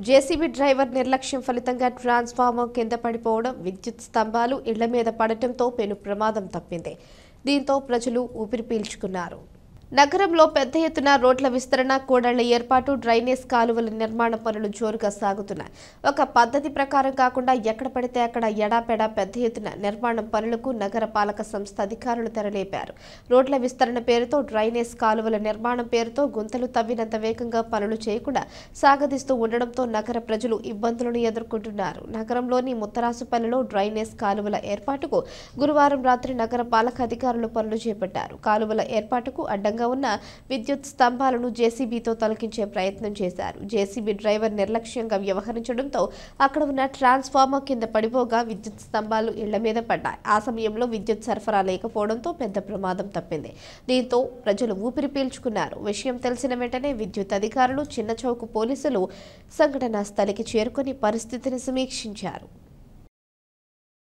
JCB driver నిర్లక్ష్యం ఫలితంగా transformer కింద పడిపోవడం, విద్యుత్ స్తంభాలు ఇళ్ల మీద పడటంతో పెను ప్రమాదం తప్పింది. దీంతో ప్రజలు ఊపిరి పీల్చుకున్నారు. నగరంలో పెద్ద ఎత్తున రోడ్ల విస్తరణ, కూడళ్ల ఏర్పాటు, డ్రైనేజ్ కాలువల నిర్మాణ పనులు జోరుగా సాగుతున్నాయి. ఒక పద్ధతి ప్రకారం కాకుండా ఎక్కడ పడితే అక్కడ ఎడాపెడా పెద్ద ఎత్తున నిర్మాణం పనులకు నగర పాలక సంస్థ అధికారులు తెరలేపారు. రోడ్ల విస్తరణ పేరుతో, డ్రైనేజ్ కాలువల నిర్మాణం పేరుతో గుంతలు తవ్వినంత వేగంగా పనులు చేయకుండా సాగదీస్తూ ఉండడంతో నగర ప్రజలు ఇబ్బందులను ఎదుర్కొంటున్నారు. నగరంలోని ముత్తరాసుపల్లిలో డ్రైనేజ్ కాలువల ఏర్పాటుకు గురువారం రాత్రి నగర పాలక అధికారులు పనులు చేపట్టారు. కాలువల ఏర్పాటుకు అడ్డంగా ఉన్న విద్యుత్ స్తంభాలను జేసీబీతో తొలగించే ప్రయత్నం చేశారు. జేసీబీ డ్రైవర్ నిర్లక్ష్యంగా వ్యవహరించడంతో అక్కడ ఉన్న ట్రాన్స్ఫార్మర్ కింద పడిపోగా విద్యుత్ స్తంభాలు ఇళ్ల మీద పడ్డాయి. ఆ సమయంలో విద్యుత్ సరఫరా లేకపోవడంతో పెద్ద ప్రమాదం తప్పింది. దీంతో ప్రజలు ఊపిరి పీల్చుకున్నారు. విషయం తెలిసిన వెంటనే విద్యుత్ అధికారులు, చిన్న చౌక పోలీసులు సంఘటనా స్థలికి చేరుకుని పరిస్థితిని సమీక్షించారు.